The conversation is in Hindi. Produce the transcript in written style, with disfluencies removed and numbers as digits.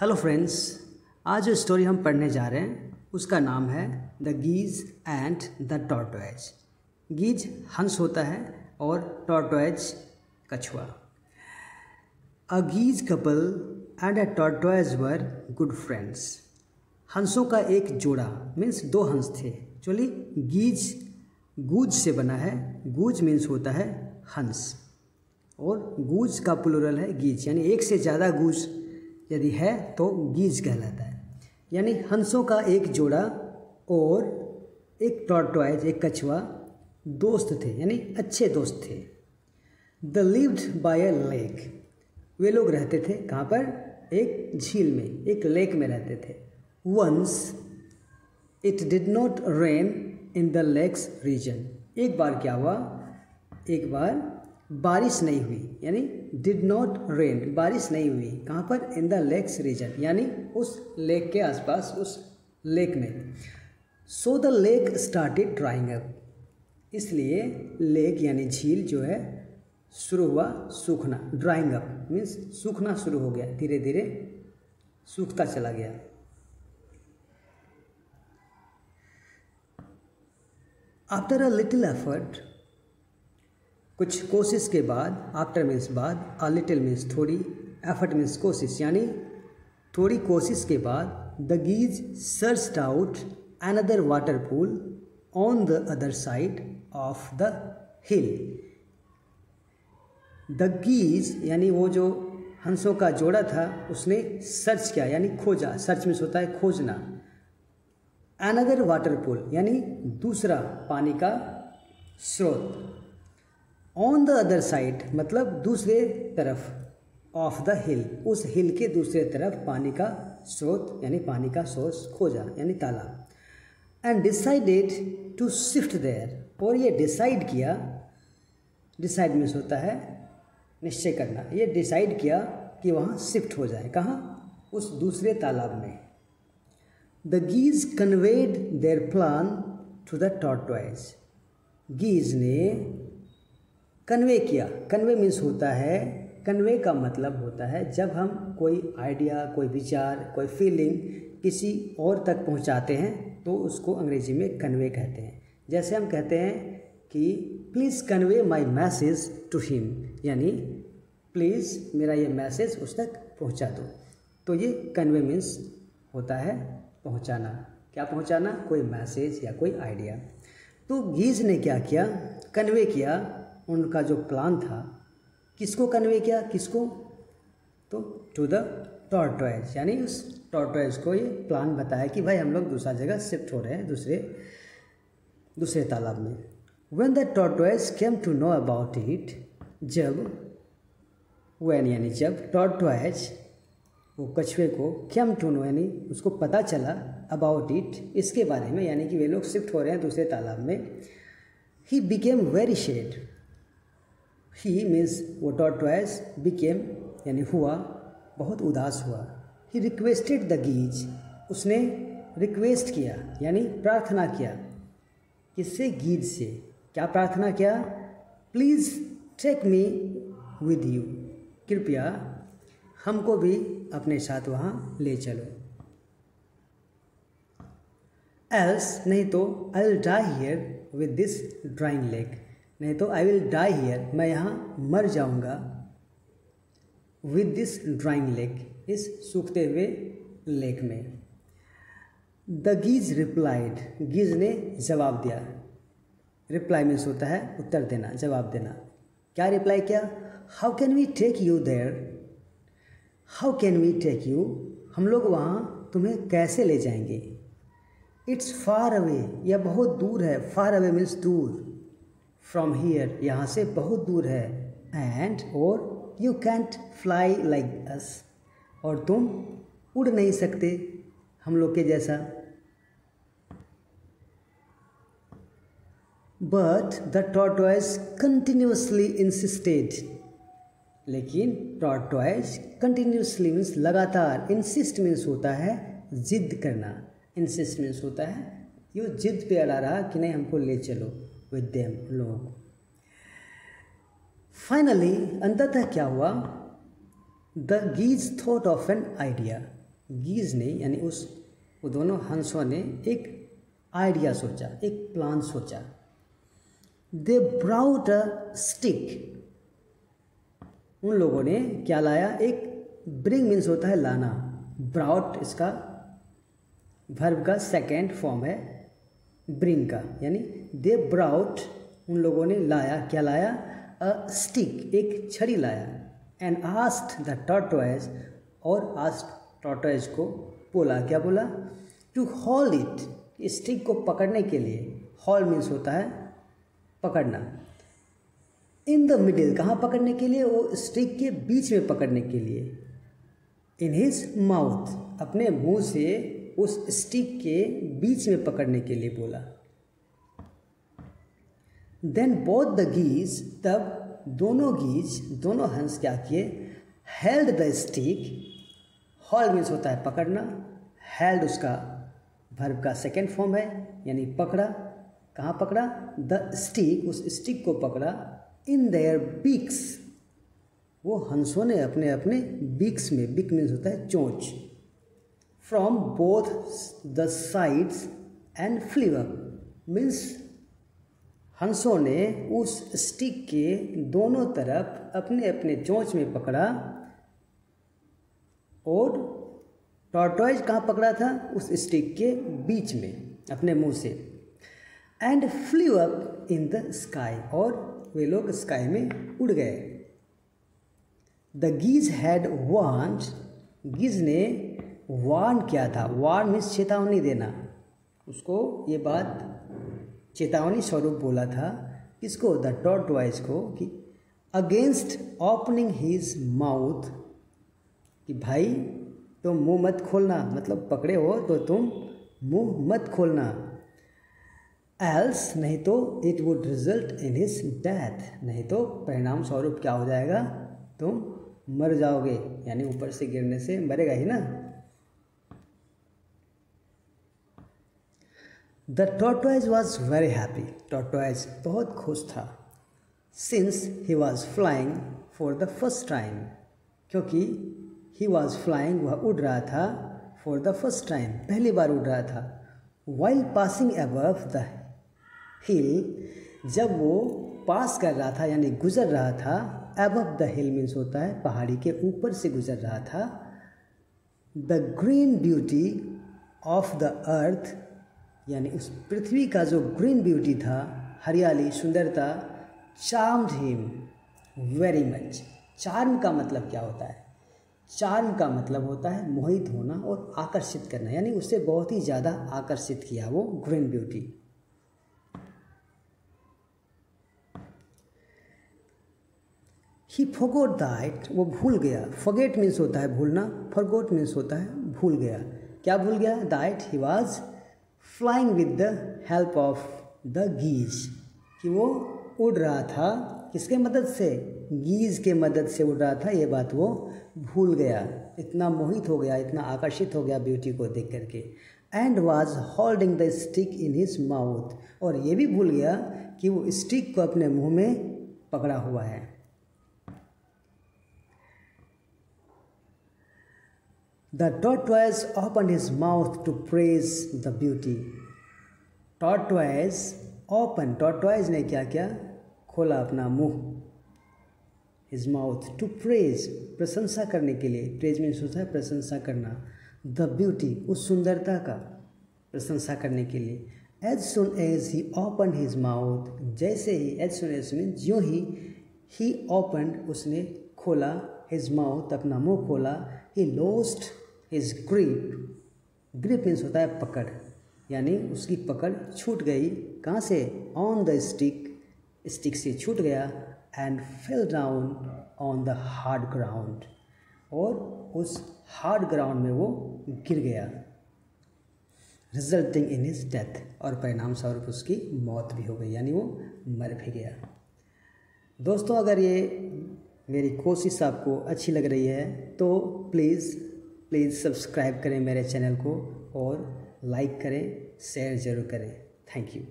हेलो फ्रेंड्स, आज जो स्टोरी हम पढ़ने जा रहे हैं उसका नाम है the geese and the tortoise. Geese हंस होता है और टॉर्टोइज कछुआ। A geese couple and a tortoise were good friends. हंसों का एक जोड़ा मीन्स दो हंस थे। एक्चुअली गीज गूज से बना है। गूज मीन्स होता है हंस और गूज का प्लूरल है गीज, यानी एक से ज़्यादा गूज यदि है तो गीज कहलाता है। यानी हंसों का एक जोड़ा और एक टॉर्टोइज एक कछुआ दोस्त थे, यानी अच्छे दोस्त थे। They lived by a lake. वे लोग रहते थे कहाँ पर? एक झील में, एक लेक में रहते थे। Once it did not rain in the lakes region. एक बार क्या हुआ? एक बार बारिश नहीं हुई, यानी डिड नॉट रेन, बारिश नहीं हुई। कहाँ पर? इन द लेक्स रीजन, यानी उस लेक के आसपास, उस लेक में। So the lake started drawing up. इसलिए लेक यानी झील जो है शुरू हुआ सूखना। ड्राइंग अप मीन्स सूखना शुरू हो गया, धीरे धीरे सूखता चला गया। आफ्टर अ लिटिल एफर्ट, कुछ कोशिश के बाद, आफ्टर मीन्स बाद, अ लिटिल मीन्स थोड़ी, एफर्ट मीन्स कोशिश, यानी थोड़ी कोशिश के बाद the geese searched out another water pool on the other side of the hill. The geese यानी वो जो हंसों का जोड़ा था उसने सर्च किया, यानी खोजा। सर्च मीन्स होता है खोजना। अनदर वाटर पूल यानी दूसरा पानी का स्रोत। ऑन द अदर साइड मतलब दूसरे तरफ, ऑफ द हिल उस हिल के दूसरे तरफ पानी का स्रोत यानी पानी का सोर्स खोजा, यानी तालाब। And decided to shift there, और ये डिसाइड किया। डिसाइड मीन्स होता है निश्चय करना। ये डिसाइड किया कि वहाँ शिफ्ट हो जाए। कहाँ? उस दूसरे तालाब में। The geese conveyed their plan to the tortoise. Geese ने कन्वे किया। कन्वे मीन्स होता है, कन्वे का मतलब होता है जब हम कोई आइडिया, कोई विचार, कोई फीलिंग किसी और तक पहुंचाते हैं तो उसको अंग्रेजी में कन्वे कहते हैं। जैसे हम कहते हैं कि please convey my message to him, यानी प्लीज़ मेरा ये मैसेज उस तक पहुंचा दो। तो ये कन्वे मीन्स होता है पहुंचाना। क्या पहुंचाना? कोई मैसेज या कोई आइडिया। तो गीज ने क्या किया? कन्वे किया उनका जो प्लान था। किसको कन्वे किया? किसको? तो टू द टॉर्टोइज, यानी उस टॉर्टोइज को ये प्लान बताया कि भाई हम लोग दूसरा जगह शिफ्ट हो रहे हैं, दूसरे तालाब में। When the tortoise came to know about it, यानी जब टॉर्टोइज वो कछुए को केम टू नो यानी उसको पता चला अबाउट इट, इसके बारे में, यानी कि वे लोग शिफ्ट हो रहे हैं दूसरे तालाब में। He became very sad. He means वो टॉर्टोइज, बिकेम यानी हुआ, बहुत उदास हुआ। ही रिक्वेस्टेड द गीज, उसने रिक्वेस्ट किया यानी प्रार्थना किया। किससे? गीज से। क्या प्रार्थना किया? Please take me with you, कृपया हमको भी अपने साथ वहाँ ले चलो। एल्स नहीं तो I will die here with this drying lake, नहीं तो आई विल डाई हियर मैं यहाँ मर जाऊँगा, विद दिस ड्राइंग लेक इस सूखते हुए लेक में। द गीज रिप्लाइड, गीज ने जवाब दिया। रिप्लाई मीन्स होता है उत्तर देना, जवाब देना। क्या रिप्लाई किया? How can we take you there, how can we take you, हम लोग वहाँ तुम्हें कैसे ले जाएंगे। इट्स फार अवे, यह बहुत दूर है। फार अवे मीन्स दूर। फ्रॉम हियर यहाँ से बहुत दूर है। एंड और you can't fly like us, और तुम उड़ नहीं सकते हम लोग के जैसा। But the tortoise continuously insisted, लेकिन टॉर्टोइज कंटिन्यूसली मीन्स लगातार, इंसिस्ट मीन्स होता है जिद करना, इंसिस्ट मीन्स होता है ये जिद पे अड़ा रहा कि नहीं हमको ले चलो विद देम, लोगों को। फाइनली अंततः क्या हुआ? The geese thought of an idea, geese ने यानी वो दोनों हंसों ने एक आइडिया सोचा, एक प्लान सोचा। दे ब्राउट अ स्टिक, उन लोगों ने क्या लाया, एक ब्रिंग मीन्स होता है लाना, ब्राउट इसका वर्ब का सेकेंड फॉर्म है ब्रिंग का, यानी दे ब्राउट, उन लोगों ने लाया, क्या लाया, अ स्टिक, एक छड़ी लाया, एंड आस्क्ड द टॉर्टोइज, और आस्क्ड टॉर्टोइज को बोला, क्या बोला, टू होल्ड इट, स्टिक को पकड़ने के लिए, होल्ड मीन्स होता है पकड़ना, इन द मिडिल, कहाँ पकड़ने के लिए, वो स्टिक के बीच में पकड़ने के लिए, इन हिज माउथ, अपने मुंह से उस स्टिक के बीच में पकड़ने के लिए बोला। देन बोथ द गीज, तब दोनों गीज, दोनों हंस क्या किए, held the stick, hold means होता है पकड़ना, हेल्ड उसका वर्ब का सेकेंड फॉर्म है, यानी पकड़ा, कहाँ पकड़ा, द स्टिक, उस स्टिक को पकड़ा, इन देयर बीक्स, वो हंसों ने अपने अपने बीक्स में, बीक मीन्स होता है चोंच, from both the sides and flew up, means हंसों ने उस स्टिक के दोनों तरफ अपने अपने चोंच में पकड़ा, और टॉर्टोइज कहाँ पकड़ा था, उस स्टिक के बीच में अपने मुंह से, and flew up in the sky, और वे लोग स्काई में उड़ गए। The geese had warned, geese ने वार्न किया था, वार्न मीन्स चेतावनी देना, उसको ये बात चेतावनी स्वरूप बोला था, किसको, द टॉर्टोइज को, कि अगेंस्ट ओपनिंग हिज माउथ, कि भाई तुम मुंह मत खोलना, मतलब पकड़े हो तो तुम मुंह मत खोलना, एल्स, नहीं तो it would result in his death, नहीं तो परिणाम स्वरूप क्या हो जाएगा, तुम मर जाओगे, यानी ऊपर से गिरने से मरेगा ही ना। The tortoise was very happy, tortoise बहुत खुश था, since he was flying for the first time, क्योंकि ही वॉज फ्लाइंग, वह उड़ रहा था, फॉर द फर्स्ट टाइम, पहली बार उड़ रहा था, वाइल पासिंग अबव द हिल, जब वो पास कर रहा था यानी गुजर रहा था, अबव द हिल मीन्स होता है पहाड़ी के ऊपर से गुजर रहा था, the green beauty of the earth, यानी उस पृथ्वी का जो ग्रीन ब्यूटी था, हरियाली, सुंदरता, charmed him very much. Charm का मतलब क्या होता है, चार्म का मतलब होता है मोहित होना और आकर्षित करना, यानी उससे बहुत ही ज़्यादा आकर्षित किया वो green beauty. He forgot that, वो भूल गया, फॉरगेट मीन्स होता है भूलना, फॉरगॉट मीन्स होता है भूल गया, क्या भूल गया, that he was flying with the help of the geese, कि वो उड़ रहा था, किसके मदद से, गीज के मदद से उड़ रहा था, ये बात वो भूल गया, इतना मोहित हो गया, इतना आकर्षित हो गया ब्यूटी को देख करके, and was holding the stick in his mouth, और ये भी भूल गया कि वो स्टिक को अपने मुंह में पकड़ा हुआ है। The tortoise opened his mouth to praise the beauty. Tortoise opened, tortoise ने क्या किया, खोला अपना मुंह, his mouth to praise, प्रशंसा करने के लिए, praise मीन्स होता है प्रशंसा करना, the beauty, उस सुंदरता का प्रशंसा करने के लिए, as soon as he opened his mouth, जैसे ही, as soon as मीन्स ज्यों ही, he opened, उसने खोला, his mouth, अपना मुंह खोला, he lost his grip, grip means होता है पकड़, यानी उसकी पकड़ छूट गई, कहाँ से, on the stick, स्टिक से छूट गया, and fell down on the hard ground, और उस हार्ड ग्राउंड में वो गिर गया, रिजल्टिंग इन हिज डेथ, और परिणाम स्वरूप उसकी मौत भी हो गई, यानी वो मर भी गया। दोस्तों, अगर ये मेरी कोशिश आपको अच्छी लग रही है तो प्लीज़ सब्सक्राइब करें मेरे चैनल को, और लाइक करें, शेयर ज़रूर करें। Thank you.